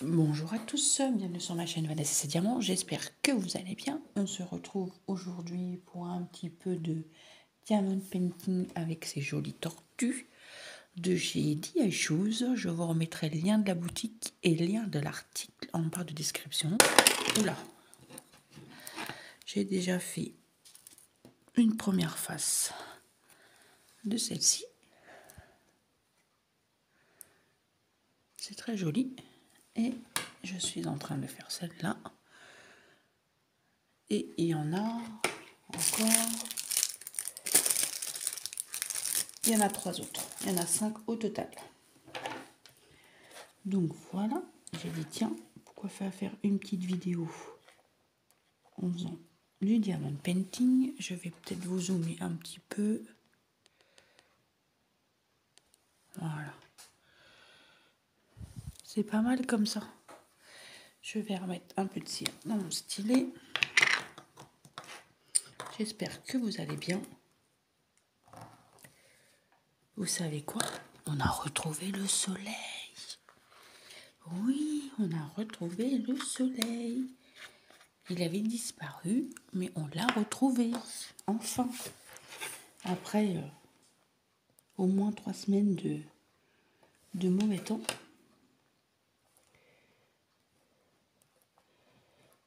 Bonjour à tous, bienvenue sur ma chaîne Vanessa et Diamant, j'espère que vous allez bien. On se retrouve aujourd'hui pour un petit peu de diamond painting avec ces jolies tortues de chez DI Shoes. Je vous remettrai le lien de la boutique et le lien de l'article en barre de description. Oula, j'ai déjà fait une première face de celle-ci. C'est très joli et je suis en train de faire celle-là. Et il y en a encore. Il y en a 3 autres. Il y en a 5 au total. Donc voilà, j'ai dit tiens, pourquoi faire une petite vidéo en faisant du diamond painting. Je vais peut-être vous zoomer un petit peu. Voilà. C'est pas mal comme ça. Je vais remettre un peu de cire dans mon stylet. J'espère que vous allez bien. Vous savez quoi? On a retrouvé le soleil. Oui, on a retrouvé le soleil. Il avait disparu, mais on l'a retrouvé. Enfin. Après au moins 3 semaines de mauvais temps.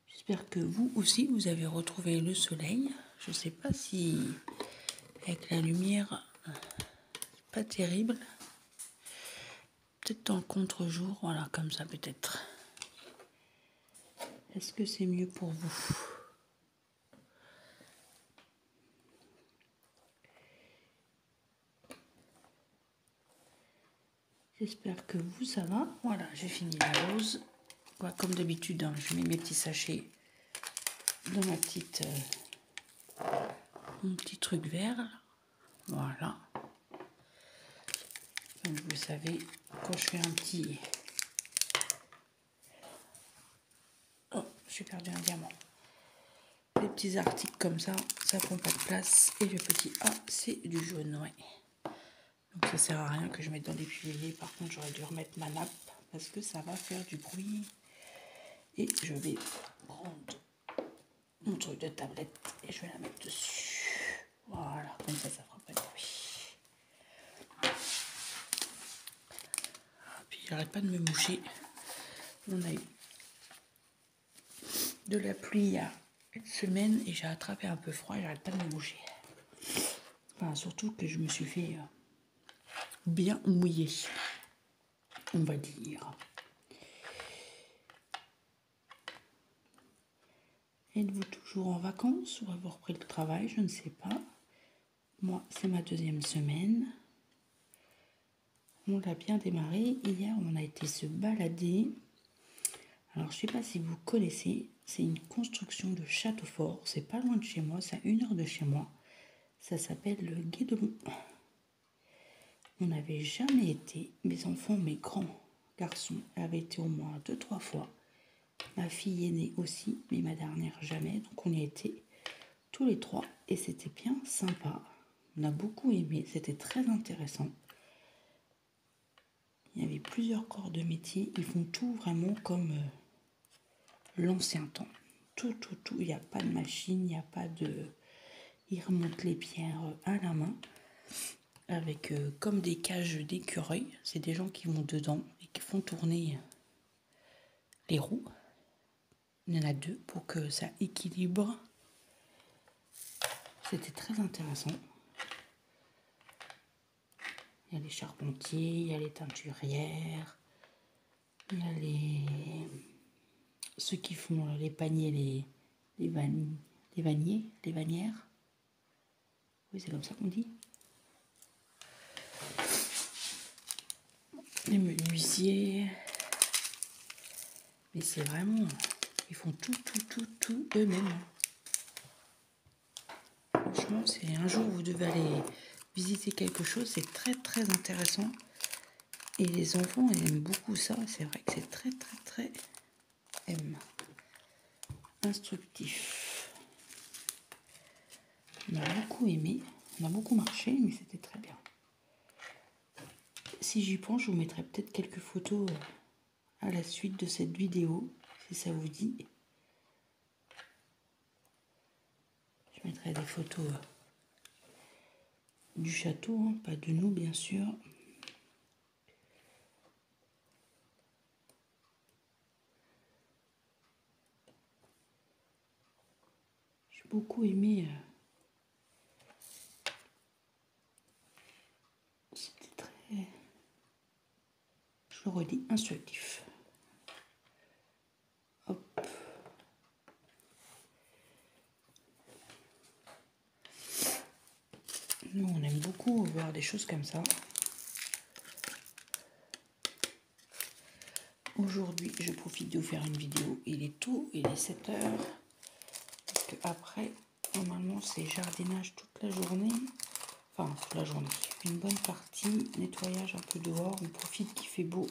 J'espère que vous aussi, vous avez retrouvé le soleil. Je ne sais pas si avec la lumière, pas terrible. Peut-être dans le contre-jour, voilà, comme ça peut-être. Est-ce que c'est mieux pour vous? J'espère que vous, ça va. Voilà, j'ai fini la rose. Voilà, comme d'habitude, hein, je mets mes petits sachets dans ma petite, mon petit truc vert. Voilà. Donc vous savez, quand je fais un petit... Oh, j'ai perdu un diamant. Les petits articles comme ça prend pas de place. Et le petit A, c'est du jaune, ouais. Donc ça sert à rien que je mette dans l'épuisé. Par contre, j'aurais dû remettre ma nappe parce que ça va faire du bruit. Et je vais prendre mon truc de tablette et je vais la mettre dessus. Voilà, comme ça fera pas de bruit. Puis j'arrête pas de me moucher. On a eu de la pluie il y a une semaine et j'ai attrapé un peu froid et j'arrête pas de me moucher. Enfin, surtout que je me suis fait bien mouiller, on va dire. Êtes-vous toujours en vacances ou avoir repris le travail? Je ne sais pas. Moi, c'est ma 2e semaine. On l'a bien démarré. Hier, on a été se balader. Alors, je ne sais pas si vous connaissez. C'est une construction de château fort. C'est pas loin de chez moi. C'est à 1 heure de chez moi. Ça s'appelle le Guédelon. On n'avait jamais été. Mes enfants, mes grands garçons avaient été au moins 2-3 fois. Ma fille aînée aussi, mais ma dernière jamais. Donc on y a été tous les 3 et c'était bien sympa. On a beaucoup aimé, c'était très intéressant. Il y avait plusieurs corps de métier. Ils font tout vraiment comme l'ancien temps. Tout. Il n'y a pas de machine, il n'y a pas de... Ils remontent les pierres à la main avec comme des cages d'écureuil. C'est des gens qui vont dedans et qui font tourner les roues. Il y en a 2 pour que ça équilibre. C'était très intéressant. Il y a les charpentiers, il y a les teinturières, il y a ceux qui font les paniers, les vanières. Oui, c'est comme ça qu'on dit. Les menuisiers. Mais c'est vraiment... Ils font tout eux-mêmes. Franchement, c'est un jour vous devez aller visiter quelque chose. C'est très intéressant. Et les enfants aiment beaucoup ça. C'est vrai que c'est très instructif. On a beaucoup aimé. On a beaucoup marché, mais c'était très bien. Si j'y pense, je vous mettrai peut-être quelques photos à la suite de cette vidéo, si ça vous dit. Je mettrai des photos du château, hein, pas de nous bien sûr. J'ai beaucoup aimé. C'était très, je le redis, instructif. Hop. Nous, on aime beaucoup voir des choses comme ça. Aujourd'hui, je profite de vous faire une vidéo. Il est tôt, il est 7 h. Parce que après, normalement, c'est jardinage toute la journée. Enfin, toute la journée. Une bonne partie, nettoyage un peu dehors. On profite qu'il fait beau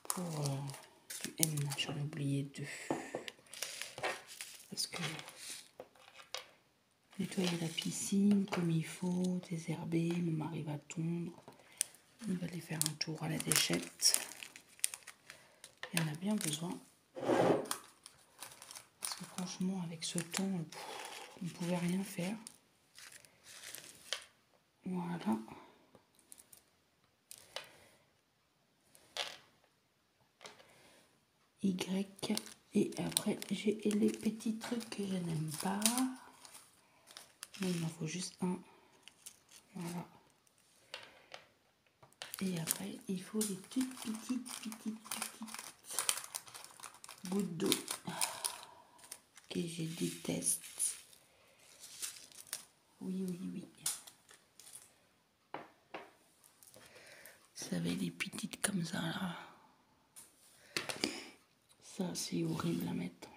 pour du N. J'en ai oublié 2. Parce que nettoyer la piscine comme il faut, désherber, mon mari va tondre. On va aller faire un tour à la déchette. Il y en a bien besoin. Parce que franchement, avec ce temps, on ne pouvait rien faire. Voilà. Y. Et après, j'ai les petits trucs que je n'aime pas. Mais il m'en faut juste un. Voilà. Et après, il faut les petites gouttes d'eau que je déteste. Oui. Vous savez, les petites comme ça, là. Ça, c'est horrible à mettre.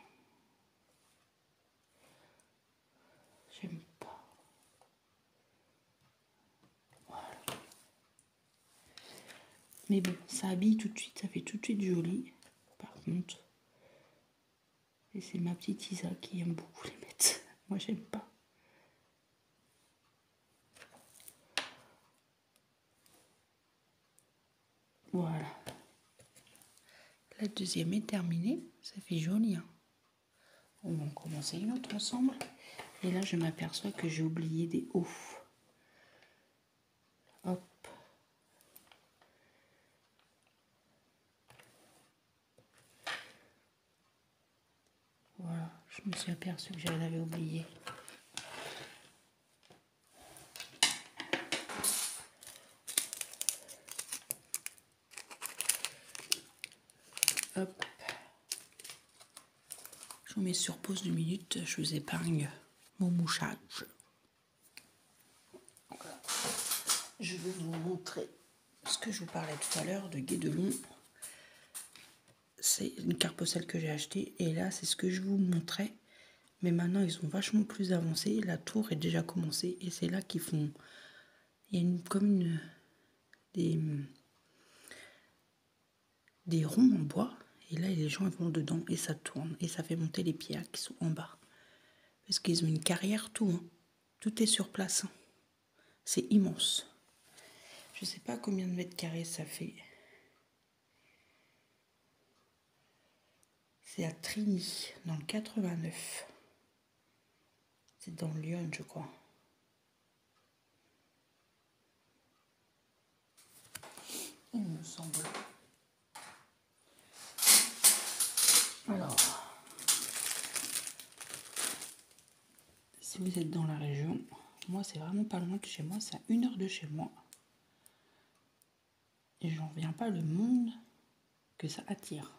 J'aime pas. Voilà. Mais bon, ça habille tout de suite, ça fait tout de suite joli. Par contre, et c'est ma petite Isa qui aime beaucoup les mettre. Moi, j'aime pas. Voilà. La deuxième est terminée. Ça fait joli. Hein. On va en commencer une autre ensemble. Et là, je m'aperçois que j'ai oublié des hauts. Hop. Voilà. Je me suis aperçue que je l'avais oublié. Hop. Je vous mets sur pause 2 minutes. Je vous épargne mon mouchage. Voilà. Je vais vous montrer ce que je vous parlais tout à l'heure de Guédelon. C'est une carte postale que j'ai achetée. Et là, c'est ce que je vous montrais. Mais maintenant, ils sont vachement plus avancés. La tour est déjà commencée. Et c'est là qu'ils font... Il y a des ronds en bois. Et là, les gens vont dedans et ça tourne. Et ça fait monter les pierres qui sont en bas. Parce qu'ils ont une carrière, tout. Hein. Tout est sur place. Hein. C'est immense. Je ne sais pas combien de mètres carrés ça fait. C'est à Trigny, dans le 89. C'est dans Lyon, je crois. Il me semble. Alors, si vous êtes dans la région, moi c'est vraiment pas loin de chez moi, c'est à 1 heure de chez moi. Et j'en reviens pas le monde que ça attire.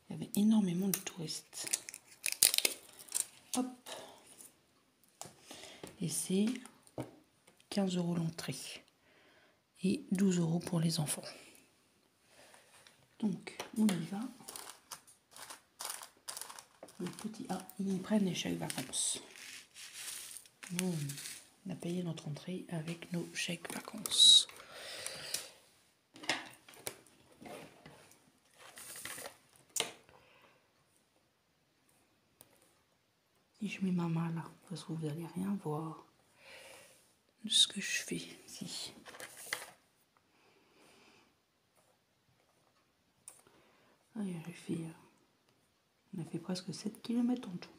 Il y avait énormément de touristes. Hop. Et c'est 15 € l'entrée. Et 12 € pour les enfants. Donc, on y va. Le petit A, ils prennent les chèques vacances. Nous, on a payé notre entrée avec nos chèques vacances. Et je mets ma main là, parce que vous n'allez rien voir de ce que je fais ici. On a fait presque 7 km en tout.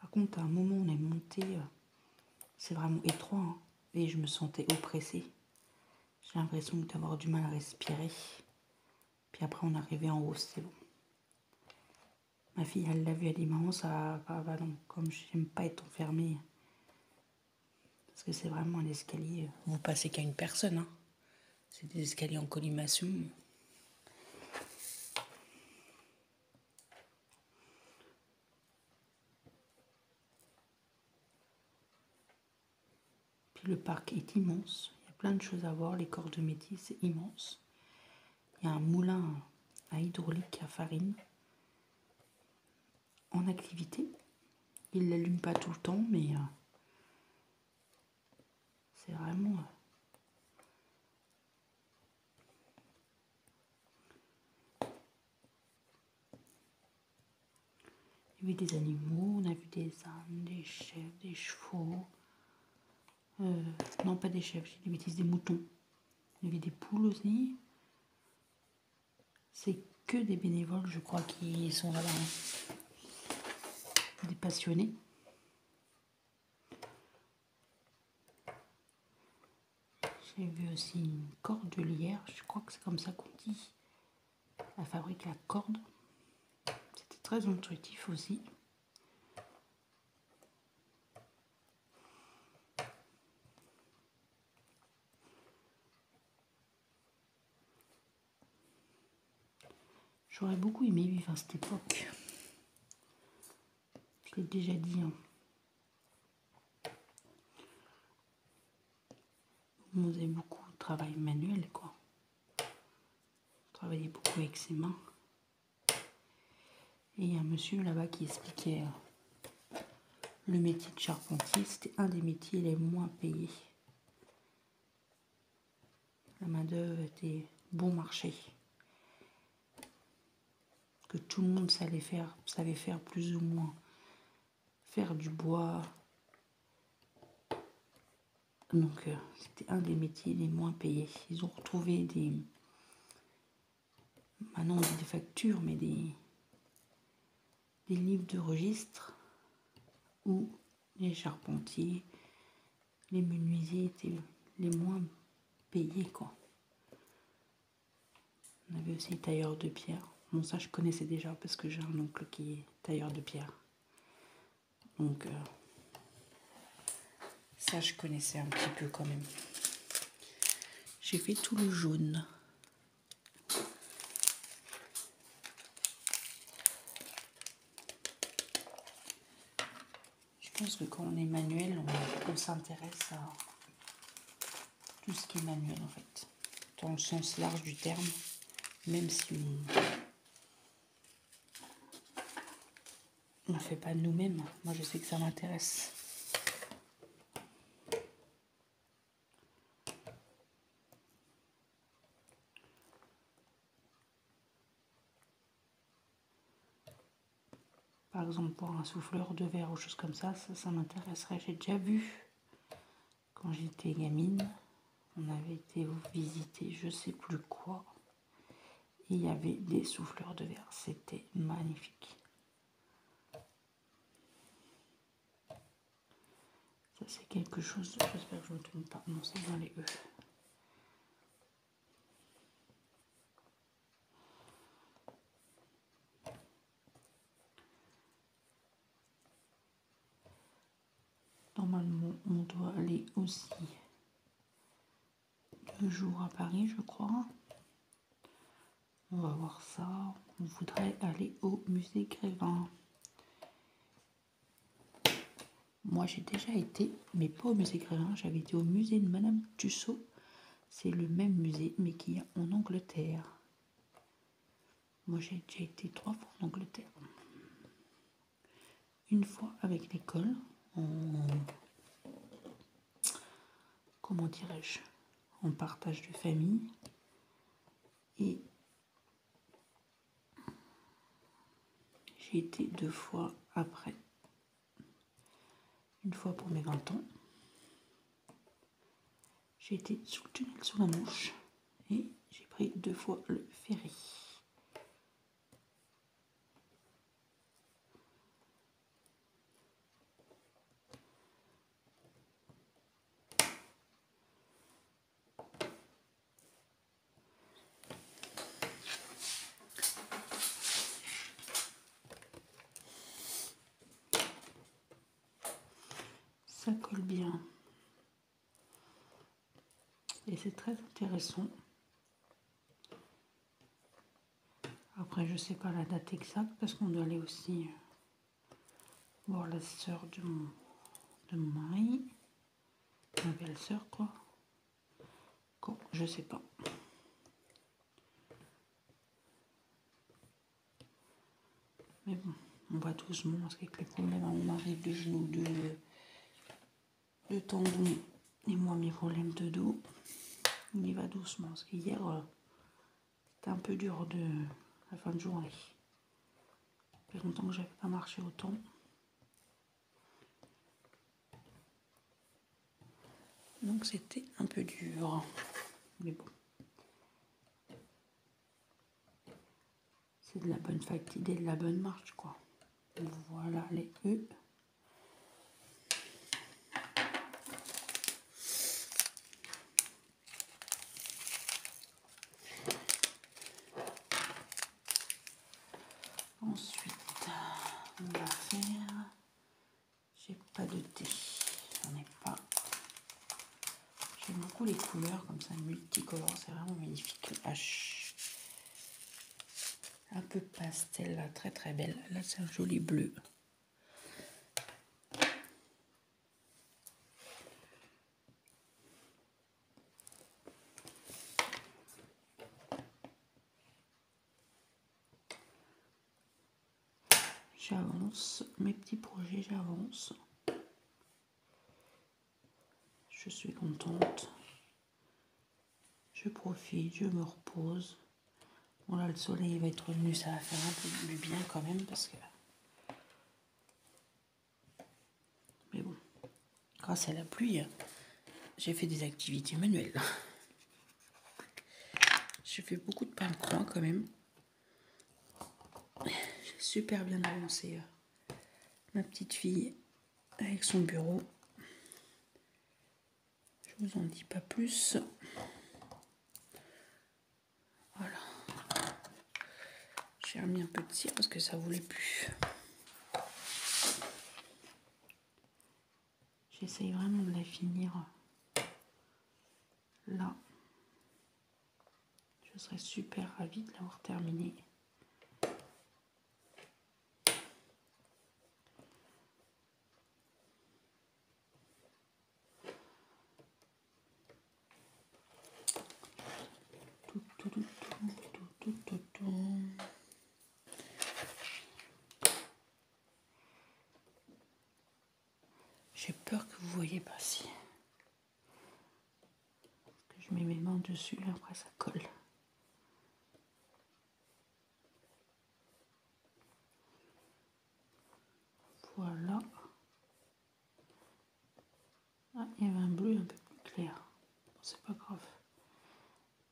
Par contre, à un moment, on est monté, c'est vraiment étroit, hein, et je me sentais oppressée. J'ai l'impression d'avoir du mal à respirer. Puis après, on est arrivé en haut, c'est bon. Ma fille, elle l'a vu, elle dit, maman, ça va, non, comme j'aime pas être enfermée. Parce que c'est vraiment un escalier, vous passez qu'à une personne, hein. C'est des escaliers en colimaçon. Puis le parc est immense, il y a plein de choses à voir, les corps de métier, c'est immense. Il y a un moulin à hydraulique à farine en activité. Il ne l'allume pas tout le temps, mais c'est vraiment... Il y avait des animaux, on a vu des ânes, des chèvres, des chevaux. Non, pas des chèvres, j'ai des bêtises, des moutons. Il y avait des poules aussi. C'est que des bénévoles, je crois, qui sont là-bas. Hein. Des passionnés. J'ai vu aussi une cordelière, je crois que c'est comme ça qu'on dit. Elle fabrique la corde. C'était très intuitif aussi. J'aurais beaucoup aimé vivre à cette époque. Je l'ai déjà dit. Hein. On faisait beaucoup de travail manuel, quoi. On travaillait beaucoup avec ses mains. Et il y a un monsieur là-bas qui expliquait le métier de charpentier, c'était un des métiers les moins payés. La main-d'œuvre était bon marché. Que tout le monde savait faire plus ou moins. Faire du bois. Donc c'était un des métiers les moins payés. Ils ont retrouvé des... Maintenant on dit des factures, mais des livres de registre où les charpentiers, les menuisiers étaient les moins payés, quoi. On avait aussi tailleur de pierre. Bon, ça je connaissais déjà parce que j'ai un oncle qui est tailleur de pierre. Donc ça je connaissais un petit peu quand même. J'ai fait tout le jaune. Je pense que quand on est manuel, on s'intéresse à tout ce qui est manuel en fait. Dans le sens large du terme. Même si on ne fait pas nous-mêmes. Moi je sais que ça m'intéresse. Par exemple, pour un souffleur de verre ou choses comme ça m'intéresserait. J'ai déjà vu, quand j'étais gamine, on avait été visiter je sais plus quoi. Et il y avait des souffleurs de verre. C'était magnifique. Ça, c'est quelque chose, j'espère que je ne me trompe pas. Non, c'est dans les E. Normalement, on doit aller aussi 2 jours à Paris, je crois. On va voir ça. On voudrait aller au musée Grévin. Moi, j'ai déjà été, mais pas au musée Grévin. J'avais été au musée de Madame Tussaud. C'est le même musée, mais qui est en Angleterre. Moi, j'ai déjà été 3 fois en Angleterre. Une fois avec l'école, comment dirais-je, en partage de famille. Et j'ai été 2 fois après. Une fois pour mes 20 ans. J'ai été sous le tunnel sous la Manche et j'ai pris 2 fois le ferry. Ça colle bien. Et c'est très intéressant. Après, je sais pas la date exacte parce qu'on doit aller aussi voir la sœur de mon mari. Ma belle-sœur, quoi. Quand, je sais pas. Mais bon, on va doucement parce qu'avec les problèmes à mon mari de genoux, de tendons et moi mes problèmes de dos, on y va doucement. Parce qu'hier, c'était un peu dur de la fin de journée. Ça fait longtemps que j'avais pas marché autant. Donc c'était un peu dur. Mais bon. C'est de la bonne fatigue et de la bonne marche, quoi. Voilà les E. Ensuite, on va faire... J'ai pas de thé. J'en ai pas. J'aime beaucoup les couleurs comme ça, multicolores. C'est vraiment magnifique. H. Un peu pastel, là, très très belle. Là, c'est un joli bleu. J'avance, mes petits projets, j'avance. Je suis contente. Je profite, je me repose. Bon là, le soleil va être venu, ça va faire un peu du bien quand même parce que... Mais bon, grâce à la pluie, j'ai fait des activités manuelles. J'ai fait beaucoup de pain de croix quand même. J'ai super bien avancé. Ma petite fille avec son bureau. Je vous en dis pas plus. Voilà. J'ai remis un peu de cire parce que ça voulait plus. J'essaye vraiment de la finir là. Je serais super ravie de l'avoir terminée. J'ai peur que vous voyez pas si. Que je mets mes mains dessus, après ça colle. Voilà. Ah, il y avait un bleu un peu plus clair. Bon, c'est pas grave.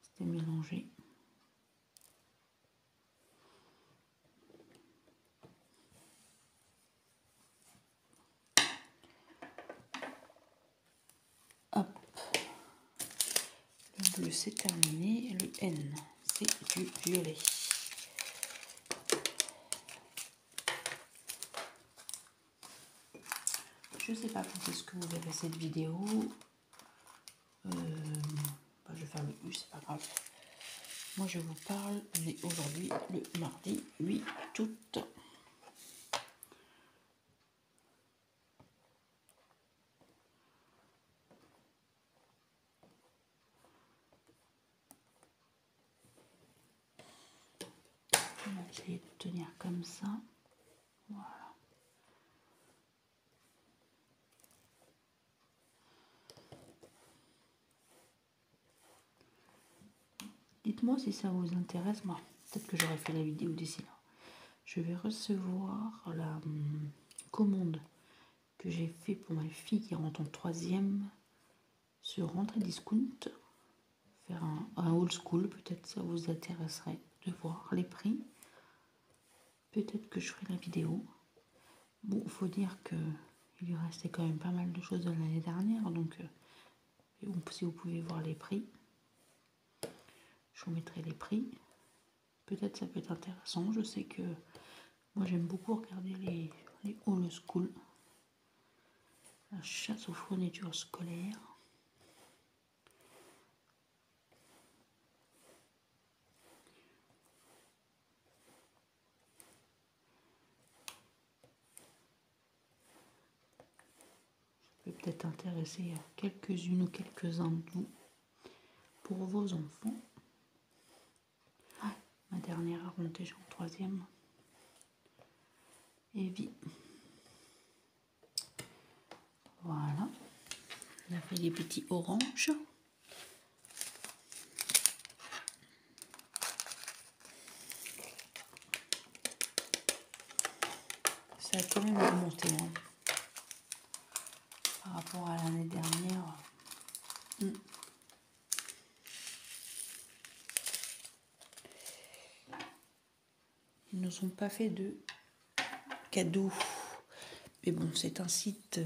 C'était mélangé. Hop. Le bleu c'est terminé. Le N c'est du violet. Je sais pas quand est-ce que vous verrez cette vidéo. Je vais faire le U, c'est pas grave. Moi je vous parle, on est aujourd'hui le mardi 8 août. On va essayer de tenir comme ça. Voilà. Dites-moi si ça vous intéresse. Moi, peut-être que j'aurais fait la vidéo d'ici là. Je vais recevoir la commande que j'ai fait pour ma fille qui rentre en 3e sur Rentrée Discount, faire un old school, peut-être ça vous intéresserait de voir les prix. Peut-être que je ferai la vidéo. Bon, il faut dire que il lui restait quand même pas mal de choses de l'année dernière, donc si vous pouvez voir les prix, je vous mettrai les prix. Peut-être ça peut être intéressant. Je sais que moi j'aime beaucoup regarder les old school. La chasse aux fournitures scolaires. Ça peut peut-être intéresser quelques-unes ou quelques-uns de vous pour vos enfants. Ah, ma dernière a remonté, j'ai en 3e. Evie. Voilà. On a fait les petits oranges. Ça a quand même remonté hein, par rapport à l'année dernière. Ils ne nous ont pas fait de cadeaux. Mais bon, c'est un site.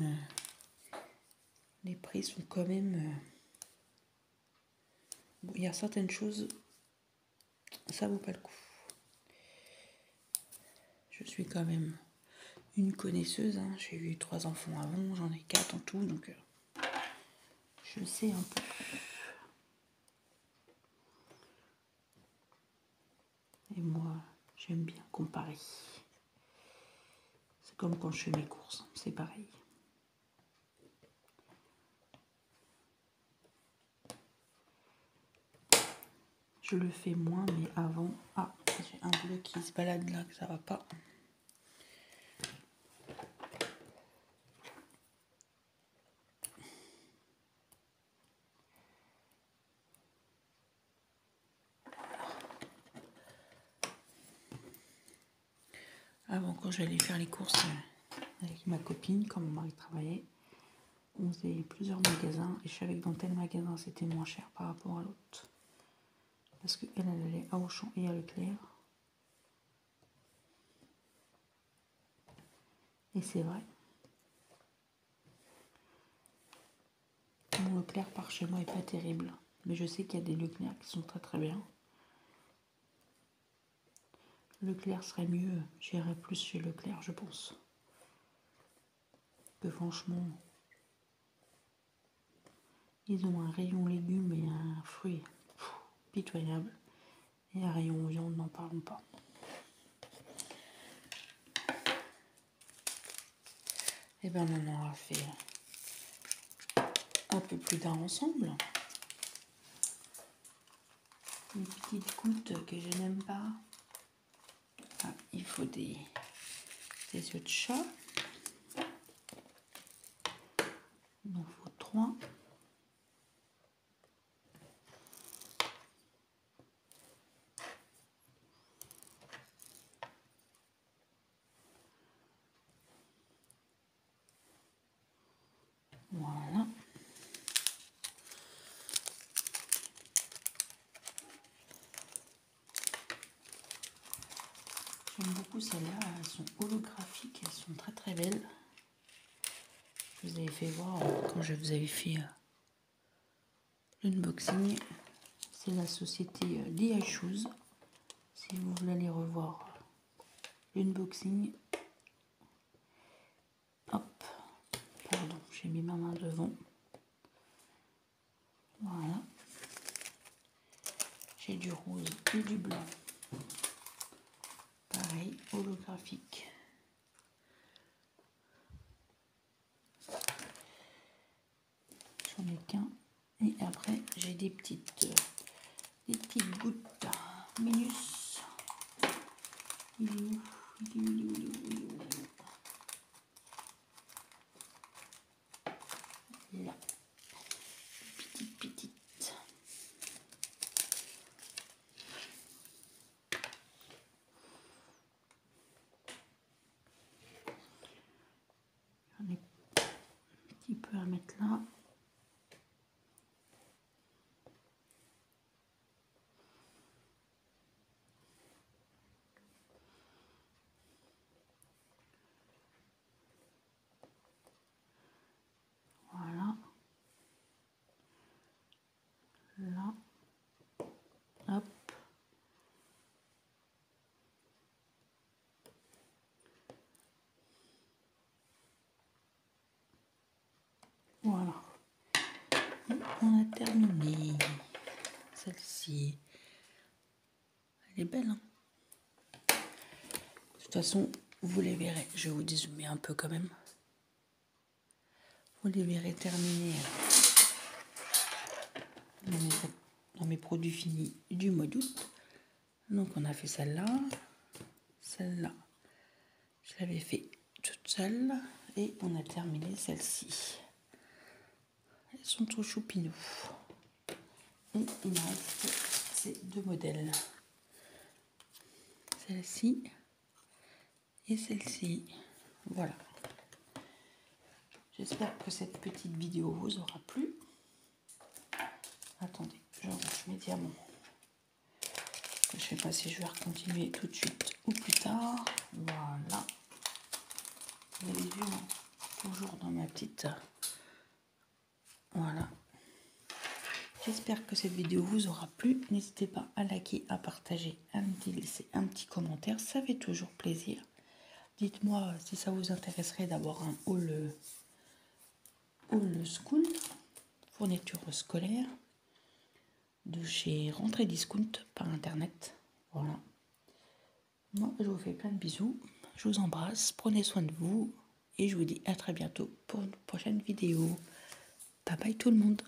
Les prix sont quand même. Bon, il y a certaines choses, ça vaut pas le coup. Je suis quand même une connaisseuse. Hein. J'ai eu 3 enfants avant, j'en ai 4 en tout, donc je sais un peu. Et moi, j'aime bien comparer. C'est comme quand je fais mes courses, c'est pareil. Je le fais moins, mais avant... Ah, j'ai un bleu qui se balade là, que ça va pas. Avant, quand j'allais faire les courses avec ma copine, quand mon mari travaillait, on faisait plusieurs magasins et je savais que dans tel magasin c'était moins cher par rapport à l'autre. Parce qu'elle allait à Auchan et à Leclerc. Et c'est vrai. Mon Leclerc par chez moi est pas terrible. Mais je sais qu'il y a des Leclerc qui sont très très bien. Leclerc serait mieux. J'irais plus chez Leclerc, je pense. Que franchement, ils ont un rayon légumes et un fruit pitoyable. Et un rayon viande, n'en parlons pas. Et ben on en aura fait un peu plus d'un ensemble. Une petite goutte que je n'aime pas. Ah, il faut des œufs de chat. Il en faut 3. Voilà. J'aime beaucoup celles-là, elles sont holographiques, elles sont très très belles. Je vous avais fait voir quand je vous avais fait l'unboxing. C'est la société DI Shoes. Si vous voulez aller revoir l'unboxing. Hop, pardon, j'ai mis ma main devant. Voilà. J'ai du rose et du blanc. Pareil, holographique. J'en ai qu'un. Et après, j'ai des petites gouttes Minus. Il est où? Là. Petite. J'en ai un petit peu à mettre là. là, hop. Voilà. On a terminé. Celle-ci. Elle est belle, hein? De toute façon, vous les verrez. Je vais vous dézoomer un peu quand même. Vous les verrez terminer dans mes produits finis du mois d'août. Donc on a fait celle-là. Celle-là, je l'avais fait toute seule. Et on a terminé celle-ci. Elles sont trop choupinous. Et il me reste ces deux modèles. Celle-ci et celle-ci. Voilà. J'espère que cette petite vidéo vous aura plu. Attendez, je range mes diamants. Je ne sais pas si je vais continuer tout de suite ou plus tard. Voilà. Vous avez vu, toujours dans ma petite... Voilà. J'espère que cette vidéo vous aura plu. N'hésitez pas à liker, à partager, à me laisser un petit commentaire. Ça fait toujours plaisir. Dites-moi si ça vous intéresserait d'avoir un haul school, fourniture scolaire, de chez Rentrée Discount par internet. Voilà. Moi, je vous fais plein de bisous. Je vous embrasse. Prenez soin de vous. Et je vous dis à très bientôt pour une prochaine vidéo. Bye bye tout le monde.